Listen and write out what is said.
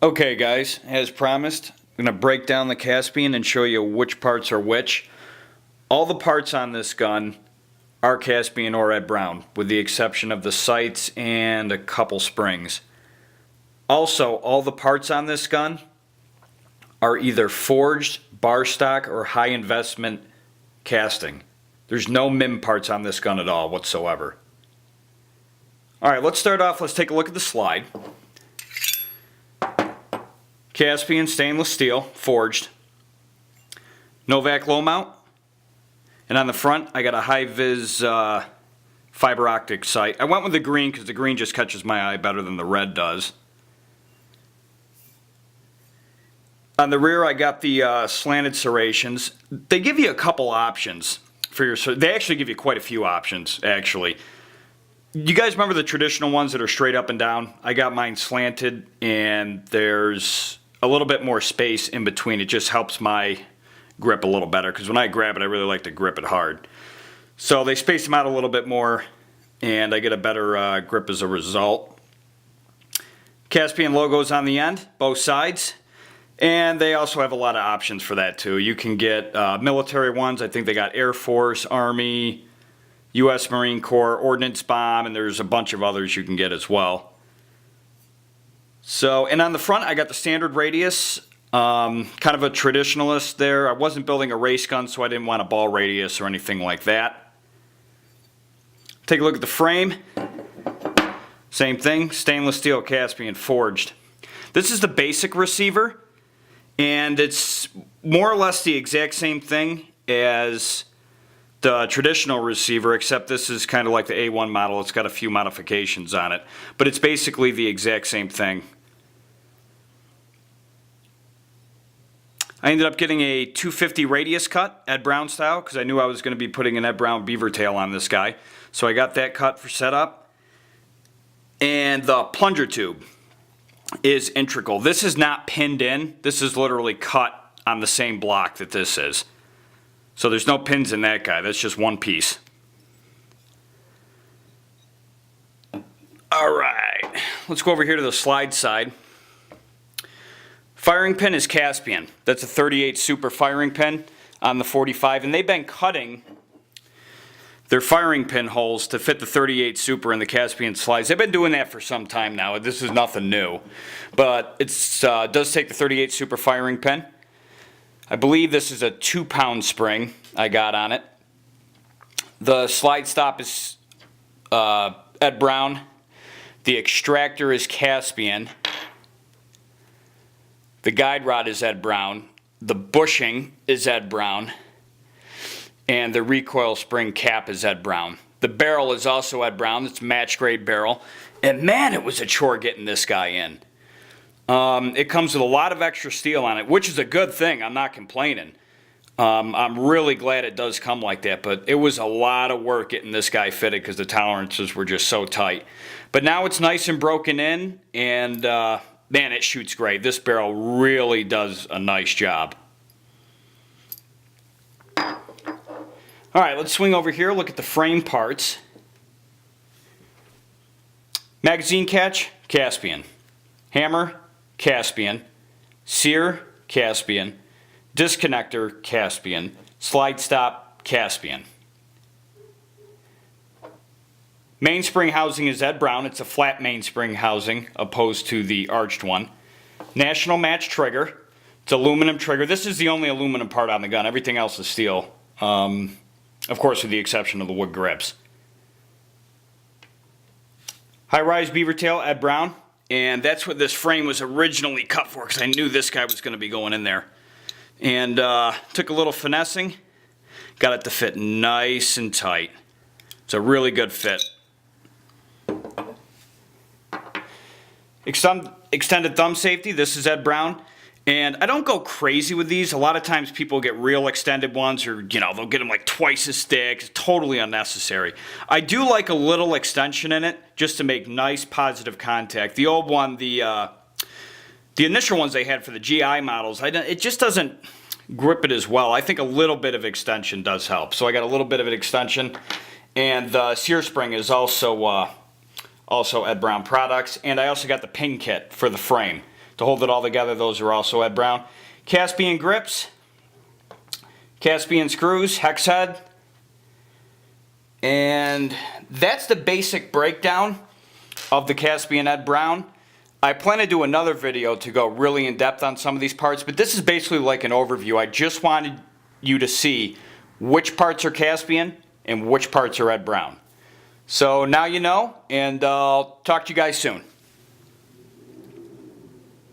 Okay guys, as promised, I'm going to break down the Caspian and show you which parts are which. All the parts on this gun are Caspian or Ed Brown, with the exception of the sights and a couple springs. Also, all the parts on this gun are either forged, bar stock, or high investment casting. There's no MIM parts on this gun at all whatsoever. Alright, let's start off, let's take a look at the slide. Caspian stainless steel, forged. Novak low mount. And on the front, I got a high-vis fiber optic sight. I went with the green because the green just catches my eye better than the red does. On the rear, I got the slanted serrations. They give you a couple options for your. They actually give you quite a few options, actually. You guys remember the traditional ones that are straight up and down? I got mine slanted, and there's a little bit more space in between. It just helps my grip a little better, because when I grab it, I really like to grip it hard. So they space them out a little bit more, and I get a better grip as a result. Caspian logos on the end, both sides. And they also have a lot of options for that too. You can get military ones. I think they got Air Force, Army, U.S. Marine Corps, Ordnance Bomb, and there's a bunch of others you can get as well. So, and on the front, I got the standard radius. Kind of a traditionalist there. I wasn't building a race gun, so I didn't want a ball radius or anything like that. Take a look at the frame. Same thing, stainless steel Caspian forged. This is the basic receiver. And it's more or less the exact same thing as the traditional receiver, except this is kind of like the A1 model. It's got a few modifications on it, but it's basically the exact same thing. I ended up getting a 250 radius cut, Ed Brown style, because I knew I was going to be putting an Ed Brown beaver tail on this guy. So I got that cut for setup. And the plunger tube is integral. This is not pinned in. This is literally cut on the same block that this is. So there's no pins in that guy. That's just one piece. Alright, let's go over here to the slide side. Firing pin is Caspian. That's a 38 Super firing pin on the 45, and they've been cutting their firing pin holes to fit the 38 Super and the Caspian slides. They've been doing that for some time now. This is nothing new. But it does take the 38 Super firing pin. I believe this is a 2-pound spring I got on it. The slide stop is Ed Brown. The extractor is Caspian. The guide rod is Ed Brown. The bushing is Ed Brown. And the recoil spring cap is Ed Brown. The barrel is also Ed Brown. It's a match grade barrel. And man, it was a chore getting this guy in. It comes with a lot of extra steel on it, which is a good thing. I'm not complaining. I'm really glad it does come like that, but it was a lot of work getting this guy fitted because the tolerances were just so tight. But now it's nice and broken in, and man, it shoots great. This barrel really does a nice job. Alright, let's swing over here, look at the frame parts. Magazine catch, Caspian. Hammer, Caspian. Sear, Caspian. Disconnector, Caspian. Slide stop, Caspian. Mainspring housing is Ed Brown. It's a flat mainspring housing opposed to the arched one. National match trigger. It's aluminum trigger. This is the only aluminum part on the gun. Everything else is steel. Of course, with the exception of the wood grips. High-rise beaver tail, Ed Brown. And that's what this frame was originally cut for, because I knew this guy was going to be going in there. And took a little finessing. Got it to fit nice and tight. It's a really good fit. Extended thumb safety. This is Ed Brown. And I don't go crazy with these. A lot of times people get real extended ones, or they'll get them like twice as thick. It's totally unnecessary. I do like a little extension in it just to make nice positive contact. The old one, the initial ones they had for the GI models, it just doesn't grip it as well. I think a little bit of extension does help. So I got a little bit of an extension, and the sear spring is also Ed Brown products. And I also got the pin kit for the frame. to hold it all together. Those are also Ed Brown. Caspian grips, Caspian screws, hex head. And that's the basic breakdown of the Caspian Ed Brown. I plan to do another video to go really in depth on some of these parts, but this is basically like an overview. I just wanted you to see which parts are Caspian and which parts are Ed Brown. So now you know, and I'll talk to you guys soon.